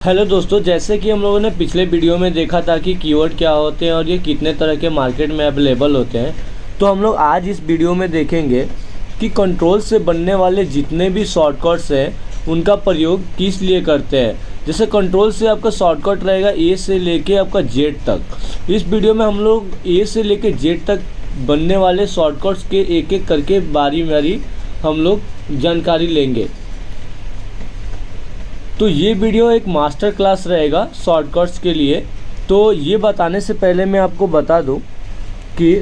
Hello दोस्तों, जैसे कि हम लोगों ने पिछले वीडियो में देखा था कि कीवर्ड क्या होते हैं और ये कितने तरह के मार्केट में अवेलेबल होते हैं। तो हम लोग आज इस वीडियो में देखेंगे कि कंट्रोल से बनने वाले जितने भी शॉर्टकट्स हैं उनका प्रयोग किस लिए करते हैं। जैसे कंट्रोल से आपका शॉर्टकट रहेगा ए से लेके आपका जेड तक। इस वीडियो में हम लोग ए से लेके जेड तक बनने वाले शॉर्टकट्स के एक एक करके बारी बारी हम लोग जानकारी लेंगे। तो ये वीडियो एक मास्टर क्लास रहेगा शॉर्टकट्स के लिए। तो ये बताने से पहले मैं आपको बता दूं कि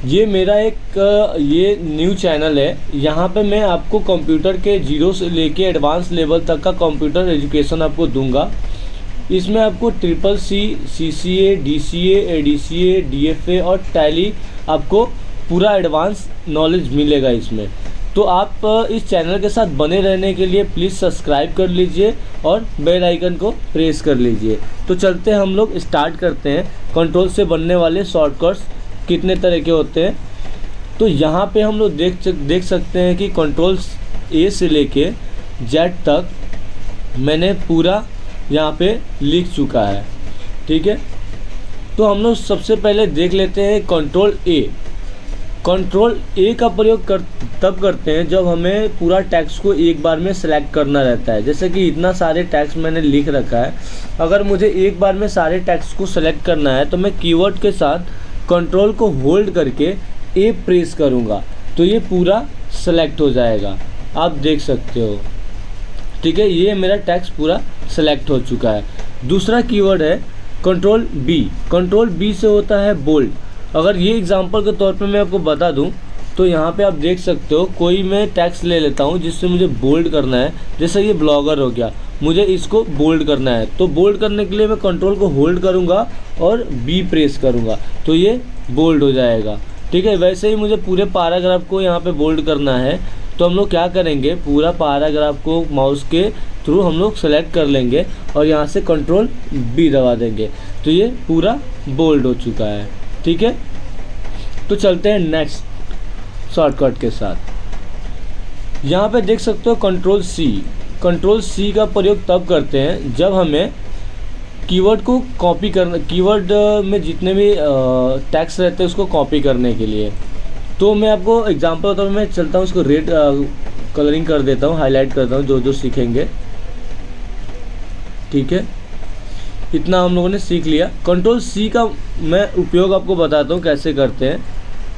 ये मेरा एक ये न्यू चैनल है। यहाँ पे मैं आपको कंप्यूटर के जीरो से लेके एडवांस लेवल तक का कंप्यूटर एजुकेशन आपको दूंगा। इसमें आपको CCC, CCA, DCA, ADCA, DFA और टैली आपको पूरा एडवांस नॉलेज मिलेगा इसमें। तो आप इस चैनल के साथ बने रहने के लिए प्लीज़ सब्सक्राइब कर लीजिए और बेल आइकन को प्रेस कर लीजिए। तो चलते हैं, हम लोग स्टार्ट करते हैं। कंट्रोल से बनने वाले शॉर्टकट्स कितने तरह के होते हैं। तो यहाँ पे हम लोग देख सकते हैं कि कंट्रोल ए से लेके जेड तक मैंने पूरा यहाँ पे लिख चुका है। ठीक है, तो हम लोग सबसे पहले देख लेते हैं कंट्रोल ए। कंट्रोल ए का प्रयोग तब करते हैं जब हमें पूरा टेक्स्ट को एक बार में सेलेक्ट करना रहता है। जैसे कि इतना सारे टेक्स्ट मैंने लिख रखा है, अगर मुझे एक बार में सारे टेक्स्ट को सेलेक्ट करना है तो मैं कीवर्ड के साथ कंट्रोल को होल्ड करके ए प्रेस करूँगा तो ये पूरा सेलेक्ट हो जाएगा। आप देख सकते हो। ठीक है, ये मेरा टेक्स्ट पूरा सेलेक्ट हो चुका है। दूसरा कीवर्ड है कंट्रोल बी। कंट्रोल बी से होता है बोल्ड। अगर ये एग्जांपल के तौर पे मैं आपको बता दूं तो यहाँ पे आप देख सकते हो, कोई मैं टेक्स्ट ले लेता हूँ जिससे मुझे बोल्ड करना है। जैसे ये ब्लॉगर हो गया, मुझे इसको बोल्ड करना है तो बोल्ड करने के लिए मैं कंट्रोल को होल्ड करूँगा और बी प्रेस करूँगा तो ये बोल्ड हो जाएगा। ठीक है, वैसे ही मुझे पूरे पैराग्राफ को यहाँ पे बोल्ड करना है तो हम लोग क्या करेंगे, पूरा पैराग्राफ को माउस के थ्रू हम लोग सेलेक्ट कर लेंगे और यहाँ से कंट्रोल बी दबा देंगे तो ये पूरा बोल्ड हो चुका है। ठीक है, तो चलते हैं नेक्स्ट शॉर्टकट के साथ। यहाँ पे देख सकते हो कंट्रोल सी। कंट्रोल सी का प्रयोग तब करते हैं जब हमें कीवर्ड को कॉपी करना, कीवर्ड में जितने भी टेक्स्ट रहते हैं उसको कॉपी करने के लिए। तो मैं आपको एग्जांपल बताऊँ, मैं चलता हूँ इसको रेड कलरिंग कर देता हूँ, हाईलाइट करता हूँ जो जो सीखेंगे। ठीक है, इतना हम लोगों ने सीख लिया। कंट्रोल सी का मैं उपयोग आपको बताता हूँ कैसे करते हैं।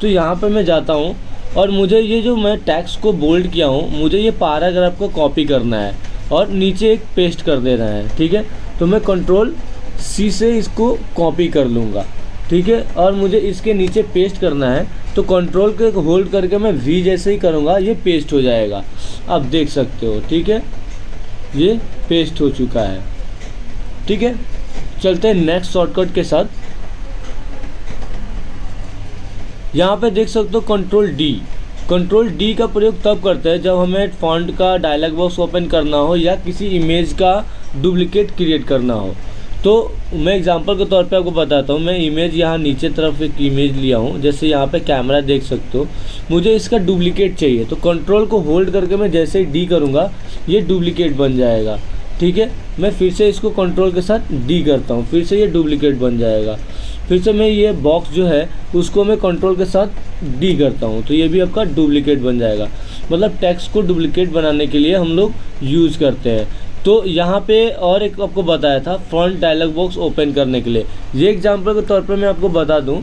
तो यहाँ पे मैं जाता हूँ और मुझे ये जो मैं टेक्स्ट को बोल्ड किया हूँ, मुझे ये पैराग्राफ को कॉपी करना है और नीचे एक पेस्ट कर देना है। ठीक है, तो मैं कंट्रोल सी से इसको कॉपी कर लूँगा। ठीक है, और मुझे इसके नीचे पेस्ट करना है तो कंट्रोल के होल्ड करके मैं वी जैसे ही करूँगा, ये पेस्ट हो जाएगा। आप देख सकते हो। ठीक है, ये पेस्ट हो चुका है। ठीक है, चलते हैं नेक्स्ट शॉर्टकट के साथ। यहाँ पे देख सकते हो कंट्रोल डी। कंट्रोल डी का प्रयोग तब करते हैं जब हमें फॉन्ट का डायलॉग बॉक्स ओपन करना हो या किसी इमेज का डुप्लीकेट क्रिएट करना हो। तो मैं एग्जांपल के तौर पे आपको बताता हूँ। मैं इमेज यहाँ नीचे तरफ एक इमेज लिया हूँ, जैसे यहाँ पे कैमरा देख सकते हो। मुझे इसका डुप्लीकेट चाहिए तो कंट्रोल को होल्ड करके मैं जैसे ही डी करूँगा ये डुप्लीकेट बन जाएगा। ठीक है, मैं फिर से इसको कंट्रोल के साथ डी करता हूँ, फिर से ये डुप्लीकेट बन जाएगा। फिर से मैं ये बॉक्स जो है उसको मैं कंट्रोल के साथ डी करता हूँ तो ये भी आपका डुप्लीकेट बन जाएगा। मतलब टेक्स्ट को डुप्लीकेट बनाने के लिए हम लोग यूज़ करते हैं। तो यहाँ पे और एक आपको बताया था फ्रंट डायलॉग बॉक्स ओपन करने के लिए। ये एग्जांपल के तौर पे मैं आपको बता दूँ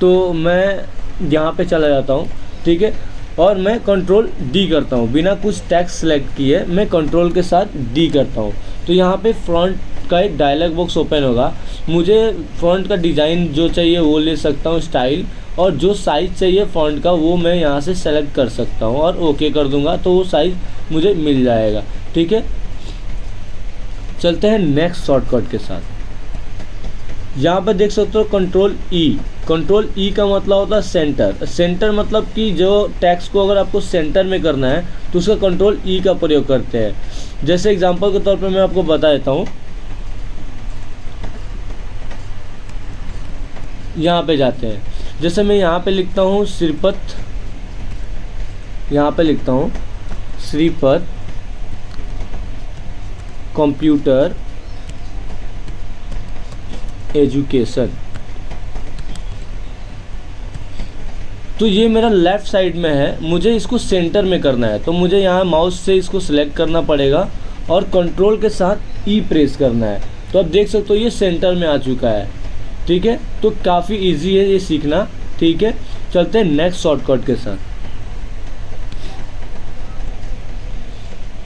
तो मैं यहाँ पे चला जाता हूँ। ठीक है, और मैं कंट्रोल डी करता हूँ, बिना कुछ टेक्स्ट सेलेक्ट किए मैं कंट्रोल के साथ डी करता हूँ तो यहाँ पे फ्रंट का एक डायलॉग बॉक्स ओपन होगा। मुझे फ्रंट का डिज़ाइन जो चाहिए वो ले सकता हूँ, स्टाइल, और जो साइज़ चाहिए फ्रंट का वो मैं यहाँ से सेलेक्ट कर सकता हूँ और ओके कर दूँगा तो वो साइज़ मुझे मिल जाएगा। ठीक है, चलते हैं नेक्स्ट शॉर्टकट के साथ। यहाँ पर देख सकते हो कंट्रोल ई। कंट्रोल ई का मतलब होता है सेंटर। सेंटर मतलब कि जो टेक्स्ट को अगर आपको सेंटर में करना है तो उसका कंट्रोल ई का प्रयोग करते हैं। जैसे एग्जांपल के तौर पे मैं आपको बता देता हूँ। यहाँ पे जाते हैं, जैसे मैं यहाँ पे लिखता हूँ श्रीपत, यहाँ पे लिखता हूँ श्रीपत कंप्यूटर एजुकेशन। तो ये मेरा लेफ़्ट साइड में है, मुझे इसको सेंटर में करना है, तो मुझे यहाँ माउस से इसको सिलेक्ट करना पड़ेगा और कंट्रोल के साथ ई प्रेस करना है। तो आप देख सकते हो ये सेंटर में आ चुका है। ठीक है, तो काफ़ी इजी है ये सीखना। ठीक है, चलते हैं नेक्स्ट शॉर्टकट के साथ।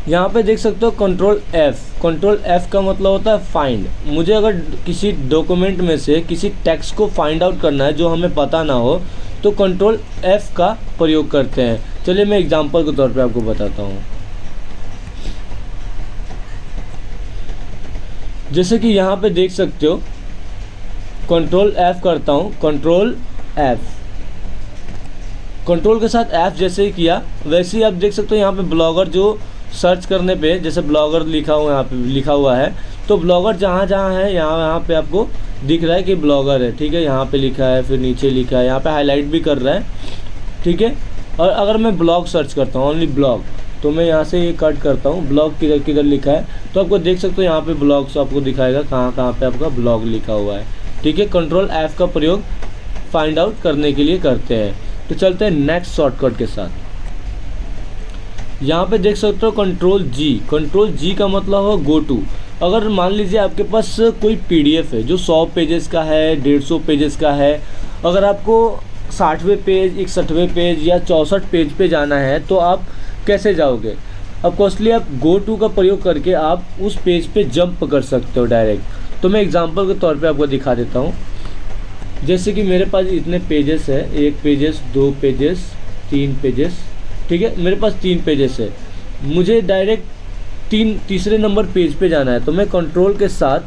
यहाँ पे देख सकते हो कंट्रोल एफ़। कंट्रोल एफ़ का मतलब होता है फाइंड। मुझे अगर किसी डॉक्यूमेंट में से किसी टेक्स्ट को फाइंड आउट करना है जो हमें पता ना हो, तो कंट्रोल एफ़ का प्रयोग करते हैं। चलिए मैं एग्जांपल के तौर पे आपको बताता हूँ। जैसे कि यहाँ पे देख सकते हो कंट्रोल एफ़ करता हूँ, कंट्रोल एफ़, कंट्रोल के साथ एफ़ जैसे ही किया वैसे ही आप देख सकते हो यहाँ पे ब्लॉगर जो सर्च करने पे जैसे ब्लॉगर लिखा हुआ यहाँ पे लिखा हुआ है, तो ब्लॉगर जहाँ जहाँ है यहाँ पे आपको दिख रहा है कि ब्लॉगर है। ठीक है, यहाँ पे लिखा है, फिर नीचे लिखा है, यहाँ पे हाईलाइट भी कर रहा है। ठीक है, और अगर मैं ब्लॉग सर्च करता हूँ ओनली ब्लॉग, तो मैं यहाँ से ये कट करता हूँ, ब्लॉग किधर किधर लिखा है, तो आपको देख सकते हो यहाँ पे ब्लॉग्स आपको दिखाएगा कहाँ कहाँ पे आपका ब्लॉग लिखा हुआ है। ठीक है, कंट्रोल एफ़ का प्रयोग फाइंड आउट करने के लिए करते हैं। तो चलते हैं नेक्स्ट शॉर्टकट के साथ। यहाँ पे देख सकते हो कंट्रोल जी। कंट्रोल जी का मतलब हो गो टू। अगर मान लीजिए आपके पास कोई पीडीएफ है जो 100 पेजेस का है, 150 पेजेस का है, अगर आपको 60वें पेज, 61वें पेज या 64 पेज पे जाना है, तो आप कैसे जाओगे? अब कॉस्टली आप गो टू का प्रयोग करके आप उस पेज पे जंप कर सकते हो डायरेक्ट। तो मैं एग्जांपल के तौर पे आपको दिखा देता हूँ। जैसे कि मेरे पास इतने पेजेस है, 1 पेजेस, 2 पेजेस, 3 पेजेस। ठीक है, मेरे पास 3 पेजेस है, मुझे डायरेक्ट तीसरे नंबर पेज पे जाना है, तो मैं कंट्रोल के साथ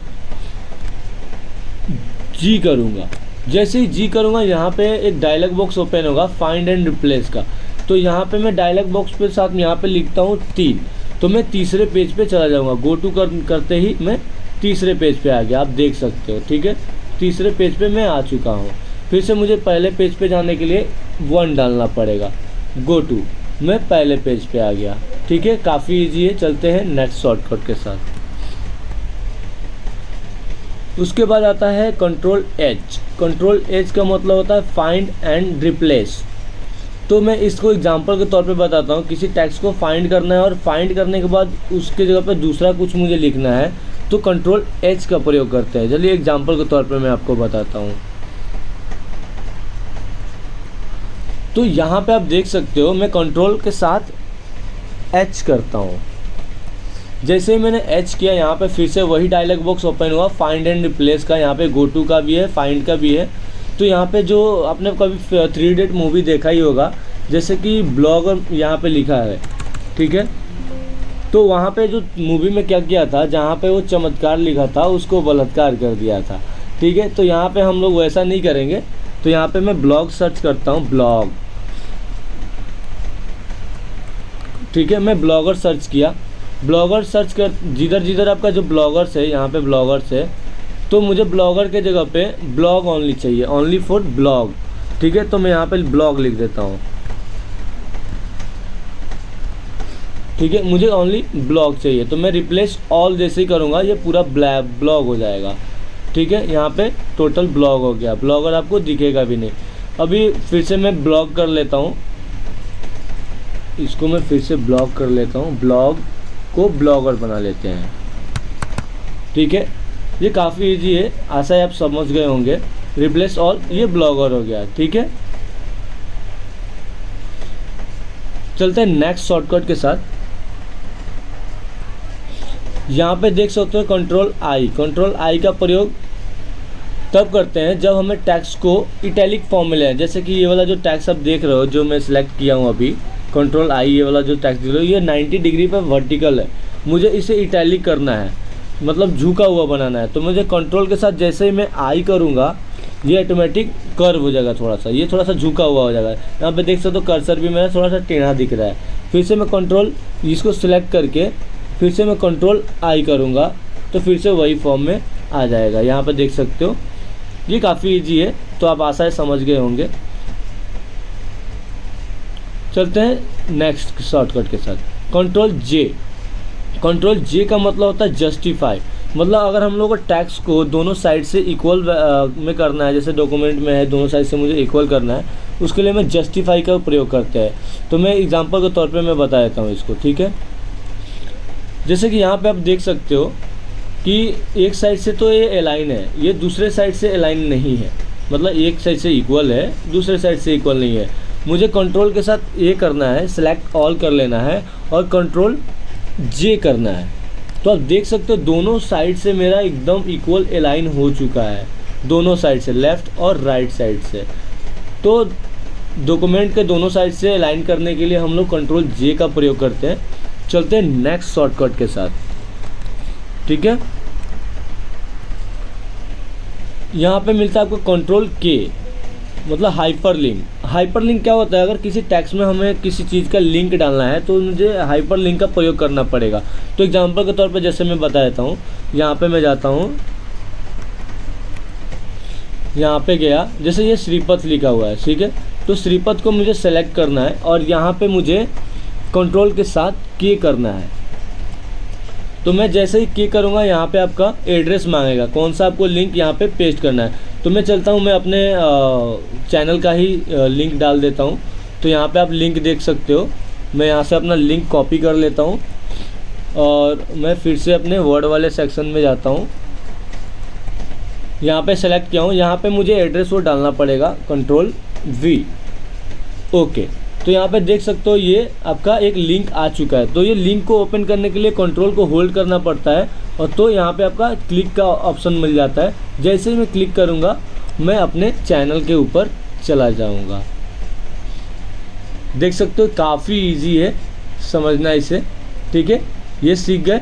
जी करूँगा। जैसे ही जी करूँगा यहाँ पे एक डायलॉग बॉक्स ओपन होगा फाइंड एंड रिप्लेस का। तो यहाँ पे मैं डायलॉग बॉक्स पे साथ यहाँ पे लिखता हूँ 3, तो मैं तीसरे पेज पे चला जाऊँगा। गो टू करते ही मैं तीसरे पेज पे आ गया, आप देख सकते हो। ठीक है, तीसरे पेज पे मैं आ चुका हूँ। फिर से मुझे पहले पेज पे जाने के लिए 1 डालना पड़ेगा, गो टू, मैं पहले पेज पे आ गया। ठीक है, काफ़ी इजी है। चलते हैं नेक्स्ट शॉर्टकट के साथ। उसके बाद आता है कंट्रोल एच। कंट्रोल एच का मतलब होता है फाइंड एंड रिप्लेस। तो मैं इसको एग्जांपल के तौर पे बताता हूँ। किसी टेक्स्ट को फाइंड करना है और फाइंड करने के बाद उसके जगह पे दूसरा कुछ मुझे लिखना है, तो कंट्रोल एच का प्रयोग करते हैं। चलिए एग्जांपल के तौर पे मैं आपको बताता हूँ। तो यहाँ पे आप देख सकते हो मैं कंट्रोल के साथ एच करता हूँ। जैसे ही मैंने एच किया, यहाँ पे फिर से वही डायलॉग बॉक्स ओपन हुआ फाइंड एंड रिप्लेस का। यहाँ पे गो टू का भी है, फाइंड का भी है। तो यहाँ पे जो आपने कभी 3 इडियट मूवी देखा ही होगा, जैसे कि ब्लॉगर यहाँ पे लिखा है। ठीक है, तो वहाँ पे जो मूवी में क्या किया था, जहाँ पे वो चमत्कार लिखा था उसको बलात्कार कर दिया था। ठीक है, तो यहाँ पे हम लोग वैसा नहीं करेंगे। तो यहाँ पे मैं ब्लॉग सर्च करता हूँ, ब्लॉग। ठीक है, मैं ब्लॉगर सर्च किया, ब्लॉगर सर्च कर जिधर जिधर आपका जो ब्लॉगर्स है, यहाँ पे ब्लॉगर्स है, तो मुझे ब्लॉगर के जगह पे ब्लॉग ओनली चाहिए, ओनली फॉर ब्लॉग। ठीक है, तो मैं यहाँ पे ब्लॉग लिख देता हूँ। ठीक है, मुझे ओनली ब्लॉग चाहिए, तो मैं रिप्लेस ऑल जैसे ही करूँगा ये पूरा ब्लॉग हो जाएगा। ठीक है, यहाँ पे टोटल ब्लॉग हो गया, ब्लॉगर आपको दिखेगा भी नहीं। अभी फिर से मैं ब्लॉग कर लेता हूँ, इसको मैं फिर से ब्लॉग कर लेता हूँ, ब्लॉग को ब्लॉगर बना लेते हैं। ठीक है, ये काफ़ी इजी है, आशा है आप समझ गए होंगे। रिप्लेस ऑल, ये ब्लॉगर हो गया। ठीक है, चलते हैं नेक्स्ट शॉर्टकट के साथ। यहाँ पे देख सकते हो कंट्रोल आई। कंट्रोल आई का प्रयोग तब करते हैं जब हमें टेक्स्ट को इटैलिक फॉर्म में लें। जैसे कि ये वाला जो टेक्स्ट आप देख रहे हो, जो मैं सिलेक्ट किया हूँ अभी, कंट्रोल आई, ये वाला जो टेक्स्ट देख रहे हो, ये 90 डिग्री पर वर्टिकल है, मुझे इसे इटैलिक करना है, मतलब झुका हुआ बनाना है। तो मुझे कंट्रोल के साथ जैसे ही मैं आई करूँगा, ये ऑटोमेटिक कर्व हो जाएगा, थोड़ा सा ये थोड़ा सा झुका हुआ हो जाएगा। यहाँ पे देख सकते हो कर्सर भी मेरा थोड़ा सा टेढ़ा दिख रहा है। फिर से मैं कंट्रोल इसको सिलेक्ट करके फिर से मैं कंट्रोल आई करूँगा, तो फिर से वही फॉर्म में आ जाएगा। यहाँ पे देख सकते हो, ये काफ़ी इजी है, तो आप आसानी समझ गए होंगे। चलते हैं नेक्स्ट शॉर्टकट के साथ। कंट्रोल जे। कंट्रोल जे का मतलब होता है जस्टिफाई। मतलब अगर हम लोग को टैक्स को दोनों साइड से इक्वल में करना है, जैसे डॉक्यूमेंट में है दोनों साइड से मुझे इक्वल करना है, उसके लिए मैं जस्टिफाई का प्रयोग करते हैं। तो मैं एग्जांपल के तौर पे मैं बता देता हूँ इसको, ठीक है। जैसे कि यहाँ पे आप देख सकते हो कि एक साइड से तो ये अलाइन है, ये दूसरे साइड से अलाइन नहीं है, मतलब एक साइड से इक्वल है, दूसरे साइड से इक्वल नहीं है। मुझे कंट्रोल के साथ ये करना है, सेलेक्ट ऑल कर लेना है और कंट्रोल जे करना है। तो आप देख सकते हो दोनों साइड से मेरा एकदम इक्वल अलाइन हो चुका है, दोनों साइड से, लेफ़्ट और राइट साइड से। तो डॉक्यूमेंट के दोनों साइड से अलाइन करने के लिए हम लोग कंट्रोल जे का प्रयोग करते हैं। चलते हैं नेक्स्ट शॉर्टकट के साथ, ठीक है। यहाँ पे मिलता है आपको कंट्रोल के, मतलब हाइपरलिंक। हाइपरलिंक क्या होता है, अगर किसी टेक्स्ट में हमें किसी चीज़ का लिंक डालना है तो मुझे हाइपरलिंक का प्रयोग करना पड़ेगा। तो एग्जांपल के तौर पे जैसे मैं बता देता हूँ, यहाँ पे मैं जाता हूँ, यहाँ पे गया, जैसे ये श्रीपथ लिखा हुआ है, ठीक है। तो श्रीपथ को मुझे सेलेक्ट करना है और यहाँ पे मुझे कंट्रोल के साथ के करना है। तो मैं जैसे ही के करूँगा यहाँ पे आपका एड्रेस मांगेगा, कौन सा आपको लिंक यहाँ पे पेस्ट करना है। तो मैं चलता हूँ, मैं अपने चैनल का ही लिंक डाल देता हूँ। तो यहाँ पे आप लिंक देख सकते हो, मैं यहाँ से अपना लिंक कॉपी कर लेता हूँ और मैं फिर से अपने वर्ड वाले सेक्शन में जाता हूँ। यहाँ पे सेलेक्ट किया हूँ, यहाँ पे मुझे एड्रेस वो डालना पड़ेगा, कंट्रोल वी, ओके। तो यहाँ पे देख सकते हो ये आपका एक लिंक आ चुका है। तो ये लिंक को ओपन करने के लिए कंट्रोल को होल्ड करना पड़ता है और तो यहाँ पे आपका क्लिक का ऑप्शन मिल जाता है। जैसे ही मैं क्लिक करूँगा मैं अपने चैनल के ऊपर चला जाऊँगा। देख सकते हो काफ़ी इजी है समझना इसे, ठीक है। ये सीख गए।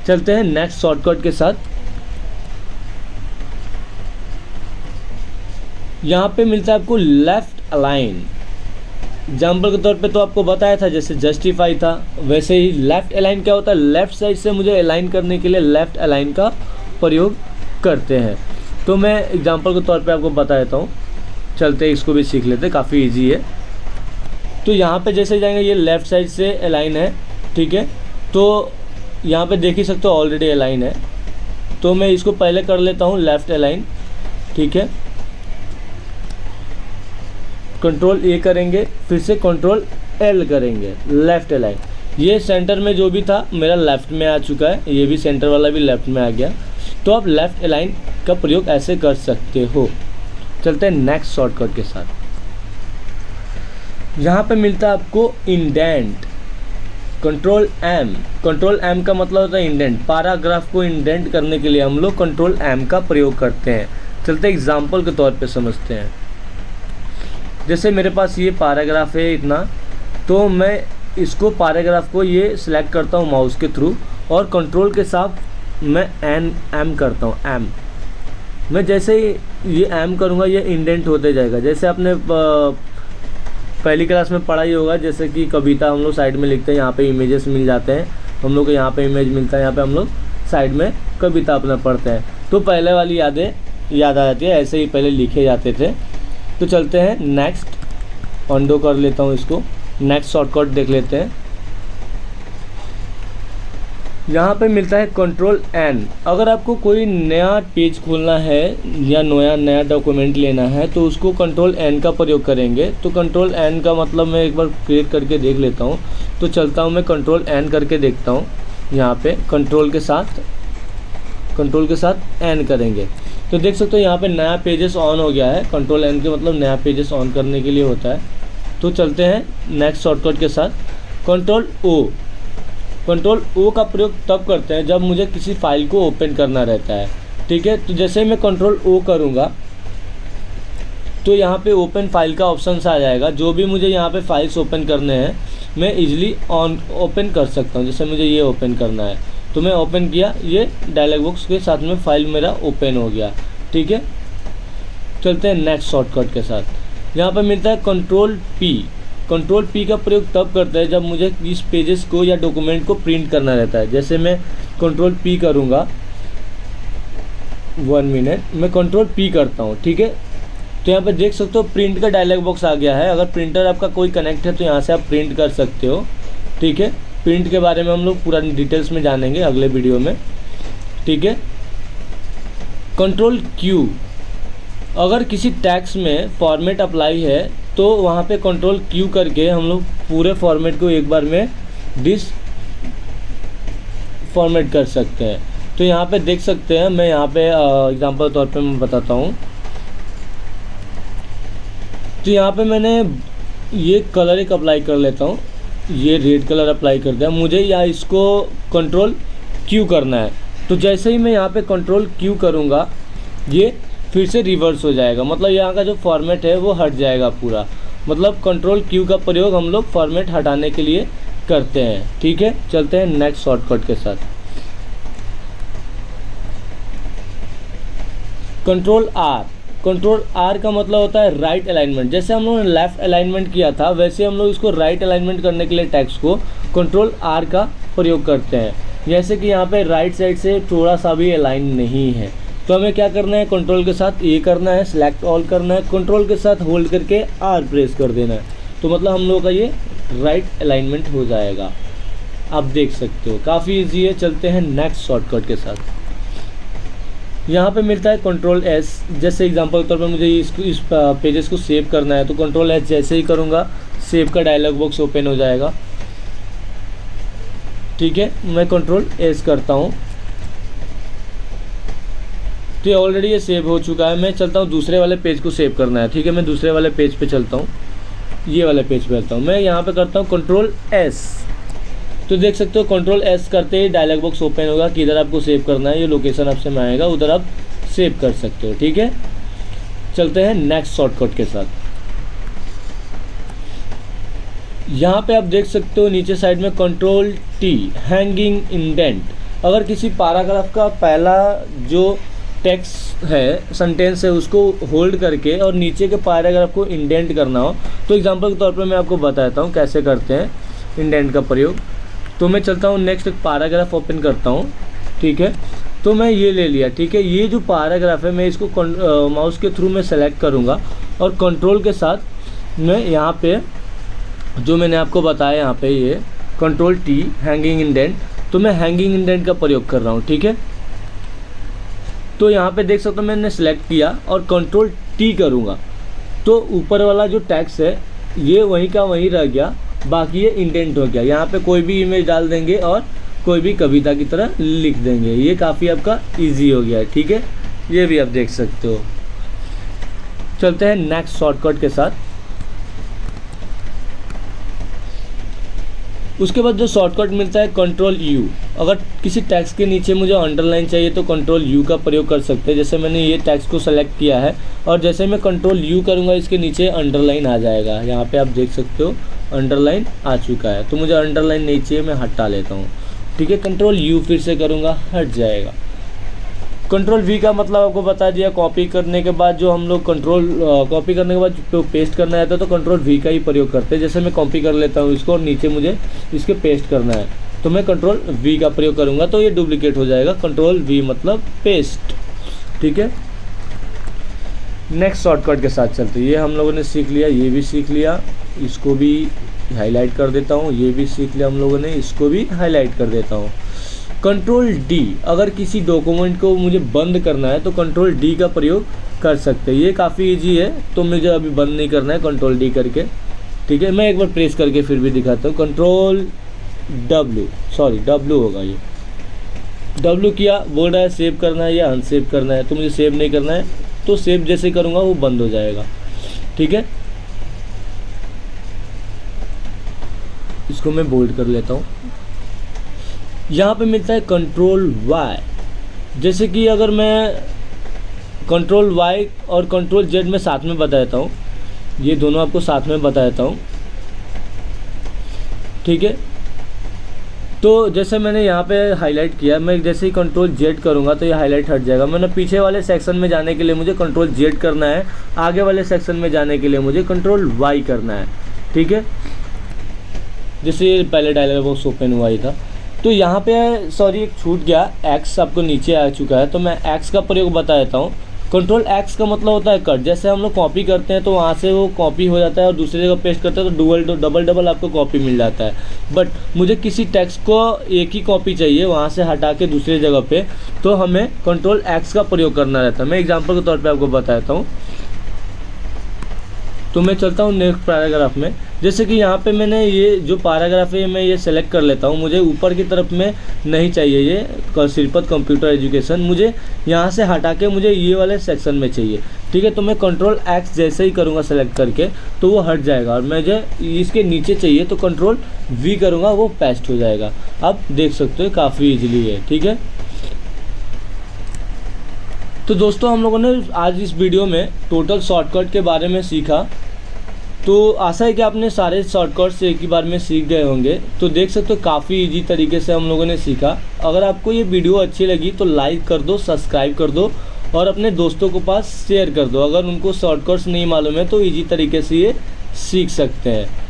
चलते हैं नेक्स्ट शॉर्टकट के साथ। यहाँ पे मिलता है आपको लेफ़्ट अलाइन। एग्जाम्पल के तौर पे तो आपको बताया था, जैसे जस्टिफाई था, वैसे ही लेफ़्ट अलाइन क्या होता है, लेफ़्ट साइड से मुझे अलाइन करने के लिए लेफ़्ट अलाइन का प्रयोग करते हैं। तो मैं एग्जाम्पल के तौर पे आपको बता देता हूँ। चलते इसको भी सीख लेते, काफ़ी इजी है। तो यहाँ पे जैसे जाएंगे ये लेफ़्ट साइड से अलाइन है, ठीक है। तो यहाँ पे देख ही सकते हो ऑलरेडी अलाइन है। तो मैं इसको पहले कर लेता हूँ लेफ़्ट अलाइन, ठीक है। कंट्रोल ए करेंगे, फिर से कंट्रोल एल करेंगे, लेफ़्ट अलाइन। ये सेंटर में जो भी था मेरा लेफ़्ट में आ चुका है, ये भी सेंटर वाला भी लेफ़्ट में आ गया। तो आप लेफ़्ट अलाइन का प्रयोग ऐसे कर सकते हो। चलते हैं नेक्स्ट शॉर्टकट के साथ। यहाँ पे मिलता है आपको indent, control M. Control M का मतलब होता है इंडेंट। पैराग्राफ को इंडेंट करने के लिए हम लोग कंट्रोल एम का प्रयोग करते हैं। चलते एग्जाम्पल के तौर पे समझते हैं। जैसे मेरे पास ये पैराग्राफ है इतना, तो मैं इसको पैराग्राफ को ये सिलेक्ट करता हूँ माउस के थ्रू और कंट्रोल के साथ मैं एम करता हूँ, एम। मैं जैसे ही ये एम करूँगा ये इंडेंट होते जाएगा। जैसे आपने पहली क्लास में पढ़ा ही होगा, जैसे कि कविता हम लोग साइड में लिखते हैं, यहाँ पे इमेजेस मिल जाते हैं हम लोग को, यहाँ पे इमेज मिलता है, यहाँ पे हम लोग साइड में कविता अपना पढ़ते हैं। तो पहले वाली यादें याद आ जाती है, ऐसे ही पहले लिखे जाते थे। तो चलते हैं नेक्स्ट, अंडो कर लेता हूँ इसको, नेक्स्ट शॉर्टकट देख लेते हैं। यहाँ पे मिलता है कंट्रोल एन। अगर आपको कोई नया पेज खोलना है या नया डॉक्यूमेंट लेना है तो उसको कंट्रोल एन का प्रयोग करेंगे। तो कंट्रोल एन का मतलब मैं एक बार क्रिएट करके देख लेता हूँ। तो चलता हूँ मैं कंट्रोल एन करके देखता हूँ। यहाँ पे कंट्रोल के साथ एन करेंगे तो देख सकते हो यहाँ पे नया पेजेस ऑन हो गया है। कंट्रोल एन के मतलब नया पेजेस ऑन करने के लिए होता है। तो चलते हैं नेक्स्ट शॉर्टकट के साथ, कंट्रोल ओ। कंट्रोल ओ का प्रयोग तब करते हैं जब मुझे किसी फाइल को ओपन करना रहता है, ठीक है। तो जैसे ही मैं कंट्रोल ओ करूँगा तो यहाँ पे ओपन फाइल का ऑप्शन आ जाएगा। जो भी मुझे यहाँ पे फाइल्स ओपन करने हैं मैं इजीली ओपन कर सकता हूँ। जैसे मुझे ये ओपन करना है तो मैं ओपन किया, ये डायलॉग बॉक्स के साथ में फाइल मेरा ओपन हो गया, ठीक है। चलते हैं नेक्स्ट शॉर्टकट के साथ। यहाँ पे मिलता है कंट्रोल पी। कंट्रोल पी का प्रयोग तब करता है जब मुझे इस पेजेस को या डॉक्यूमेंट को प्रिंट करना रहता है। जैसे मैं कंट्रोल पी करूँगा, 1 मिनट, मैं कंट्रोल पी करता हूँ, ठीक है। तो यहाँ पे देख सकते हो प्रिंट का डायलॉग बॉक्स आ गया है। अगर प्रिंटर आपका कोई कनेक्ट है तो यहाँ से आप प्रिंट कर सकते हो, ठीक है। प्रिंट के बारे में हम लोग पूरा डिटेल्स में जानेंगे अगले वीडियो में, ठीक है। कंट्रोल क्यू, अगर किसी टैक्स में फॉर्मेट अप्लाई है तो वहाँ पे कंट्रोल क्यू करके हम लोग पूरे फॉर्मेट को एक बार में डिस फॉर्मेट कर सकते हैं। तो यहाँ पे देख सकते हैं, मैं यहाँ पे एग्जांपल तौर पे मैं बताता हूँ। तो यहाँ पे मैंने ये कलर एक अप्लाई कर लेता हूँ, ये रेड कलर अप्लाई कर दिया मुझे, या इसको कंट्रोल क्यू करना है। तो जैसे ही मैं यहाँ पे कंट्रोल क्यू करूँगा ये फिर से रिवर्स हो जाएगा, मतलब यहाँ का जो फॉर्मेट है वो हट जाएगा पूरा। मतलब कंट्रोल क्यू का प्रयोग हम लोग फॉर्मेट हटाने के लिए करते हैं। ठीक है, चलते हैं नेक्स्ट शॉर्टकट के साथ। कंट्रोल आर, कंट्रोल आर का मतलब होता है राइट अलाइनमेंट। जैसे हम लोगों ने लेफ़्ट अलाइनमेंट किया था वैसे हम लोग इसको राइट अलाइनमेंट करने के लिए टेक्स्ट को कंट्रोल आर का प्रयोग करते हैं। जैसे कि यहाँ पे राइट साइड से थोड़ा सा भी अलाइन नहीं है तो हमें क्या करना है, कंट्रोल के साथ ए करना है, सिलेक्ट ऑल करना है, कंट्रोल के साथ होल्ड करके आर प्रेस कर देना है। तो मतलब हम लोगों का ये राइट अलाइनमेंट हो जाएगा। आप देख सकते हो काफ़ी इजी है। चलते हैं नेक्स्ट शॉर्टकट के साथ। यहाँ पे मिलता है कंट्रोल एस। जैसे एग्जांपल के तौर पर मुझे इस पेजेस को सेव करना है तो कंट्रोल एस जैसे ही करूँगा सेव का डायलॉग बॉक्स ओपन हो जाएगा। ठीक है, मैं कंट्रोल एस करता हूँ तो ऑलरेडी ये सेव हो चुका है। मैं चलता हूँ दूसरे वाले पेज को सेव करना है। ठीक है, मैं दूसरे वाले पेज पे चलता हूँ, ये वाले पेज पे चलता हूँ। मैं यहाँ पे करता हूँ कंट्रोल एस, तो देख सकते हो कंट्रोल एस करते ही डायलॉग बॉक्स ओपन होगा कि इधर आपको सेव करना है, ये लोकेशन आपसे में आएगा, उधर आप सेव कर सकते हो। ठीक है, चलते हैं नेक्स्ट शॉर्टकट के साथ। यहाँ पे आप देख सकते हो नीचे साइड में कंट्रोल टी, हैंगिंग इंडेंट। अगर किसी पैराग्राफ का पहला जो टेक्स्ट है, सेंटेंस है, उसको होल्ड करके और नीचे के पैराग्राफ को इंडेंट करना हो तो एग्जांपल के तौर पे मैं आपको बताता हूँ कैसे करते हैं इंडेंट का प्रयोग। तो मैं चलता हूँ नेक्स्ट, एक पैराग्राफ ओपन करता हूँ। ठीक है, तो मैं ये ले लिया। ठीक है, ये जो पैराग्राफ है मैं इसको माउस के थ्रू मैं सेलेक्ट करूँगा और कंट्रोल के साथ मैं यहाँ पे जो मैंने आपको बताया यहाँ पे ये कंट्रोल टी हैंगिंग इंडेंट, तो मैं हैंगिंग इंडेंट का प्रयोग कर रहा हूँ। ठीक है, तो यहाँ पे देख सकते हो मैंने सेलेक्ट किया और कंट्रोल टी करूँगा तो ऊपर वाला जो टेक्स्ट है ये वहीं का वहीं रह गया, बाकी ये इंडेंट हो गया। यहाँ पे कोई भी इमेज डाल देंगे और कोई भी कविता की तरह लिख देंगे। ये काफ़ी आपका इजी हो गया है। ठीक है, ये भी आप देख सकते हो। चलते हैं नेक्स्ट शॉर्टकट के साथ। उसके बाद जो शॉर्टकट मिलता है कंट्रोल यू। अगर किसी टेक्स्ट के नीचे मुझे अंडरलाइन चाहिए तो कंट्रोल यू का प्रयोग कर सकते हैं। जैसे मैंने ये टेक्स्ट को सेलेक्ट किया है और जैसे मैं कंट्रोल यू करूँगा इसके नीचे अंडरलाइन आ जाएगा। यहाँ पे आप देख सकते हो अंडरलाइन आ चुका है, तो मुझे अंडरलाइन नहीं चाहिए, मैं हटा लेता हूँ। ठीक है, कंट्रोल यू फिर से करूँगा, हट जाएगा। कंट्रोल वी का मतलब आपको बता दिया। कॉपी करने के बाद जो हम लोग कॉपी करने के बाद जो पेस्ट करना रहता है तो कंट्रोल वी का ही प्रयोग करते हैं। जैसे मैं कॉपी कर लेता हूँ इसको और नीचे मुझे इसके पेस्ट करना है तो मैं कंट्रोल वी का प्रयोग करूँगा तो ये डुप्लीकेट हो जाएगा। कंट्रोल वी मतलब पेस्ट। ठीक है, नेक्स्ट शॉर्टकट के साथ चलते हैं। ये हम लोगों ने सीख लिया, ये भी सीख लिया, इसको भी हाईलाइट कर देता हूँ। ये भी सीख लिया हम लोगों ने, इसको भी हाईलाइट कर देता हूँ। कंट्रोल डी, अगर किसी डॉक्यूमेंट को मुझे बंद करना है तो कंट्रोल डी का प्रयोग कर सकते हैं। ये काफ़ी इजी है तो मुझे अभी बंद नहीं करना है, कंट्रोल डी करके। ठीक है, मैं एक बार प्रेस करके फिर भी दिखाता हूँ। कंट्रोल डब्ल्यू होगा, ये डब्ल्यू किया, बोल रहा है सेव करना है या अनसेव करना है, तो मुझे सेव नहीं करना है तो सेव जैसे करूँगा वो बंद हो जाएगा। ठीक है, इसको मैं बोल्ड कर लेता हूँ। यहाँ पे मिलता है कंट्रोल वाई। जैसे कि अगर मैं कंट्रोल वाई और कंट्रोल जेड में साथ में बता देता हूँ, ये दोनों आपको साथ में बता देता हूँ। ठीक है, तो जैसे मैंने यहाँ पे हाईलाइट किया, मैं जैसे ही कंट्रोल जेड करूँगा तो ये हाईलाइट हट जाएगा। मैंने पीछे वाले सेक्शन में जाने के लिए मुझे कंट्रोल जेड करना है, आगे वाले सेक्शन में जाने के लिए मुझे कंट्रोल वाई करना है। ठीक है, जैसे पहले डायलॉग बॉक्स ओपन हुआ ही था तो यहाँ पे सॉरी एक छूट गया, एक्स आपको नीचे आ चुका है तो मैं एक्स का प्रयोग बता देता हूँ। कंट्रोल एक्स का मतलब होता है कट। जैसे हम लोग कॉपी करते हैं तो वहाँ से वो कॉपी हो जाता है और दूसरी जगह पेस्ट करते हैं तो डबल आपको कॉपी मिल जाता है। बट मुझे किसी टेक्स्ट को एक ही कॉपी चाहिए वहाँ से हटा के दूसरी जगह पे, तो हमें कंट्रोल एक्स का प्रयोग करना रहता है। मैं एग्जांपल के तौर पे आपको बताता हूँ। तो मैं चलता हूँ नेक्स्ट पैराग्राफ में। जैसे कि यहाँ पे मैंने ये जो पैराग्राफ है मैं ये सेलेक्ट कर लेता हूँ। मुझे ऊपर की तरफ में नहीं चाहिए ये श्रीपद कंप्यूटर एजुकेशन, मुझे यहाँ से हटा के मुझे ये वाले सेक्शन में चाहिए। ठीक है, तो मैं कंट्रोल एक्स जैसे ही करूँगा सेलेक्ट करके तो वो हट जाएगा, और मुझे इसके नीचे चाहिए तो कंट्रोल वी करूँगा, वो पेस्ट हो जाएगा। आप देख सकते हो काफ़ी ईजिली है। ठीक है, तो दोस्तों हम लोगों ने आज इस वीडियो में टोटल शॉर्टकट के बारे में सीखा। तो आशा है कि आपने सारे शॉर्टकट्स एक ही बार में सीख गए होंगे। तो देख सकते हो काफ़ी इजी तरीके से हम लोगों ने सीखा। अगर आपको ये वीडियो अच्छी लगी तो लाइक कर दो, सब्सक्राइब कर दो और अपने दोस्तों के पास शेयर कर दो। अगर उनको शॉर्टकट्स नहीं मालूम है तो इजी तरीके से ये सीख सकते हैं।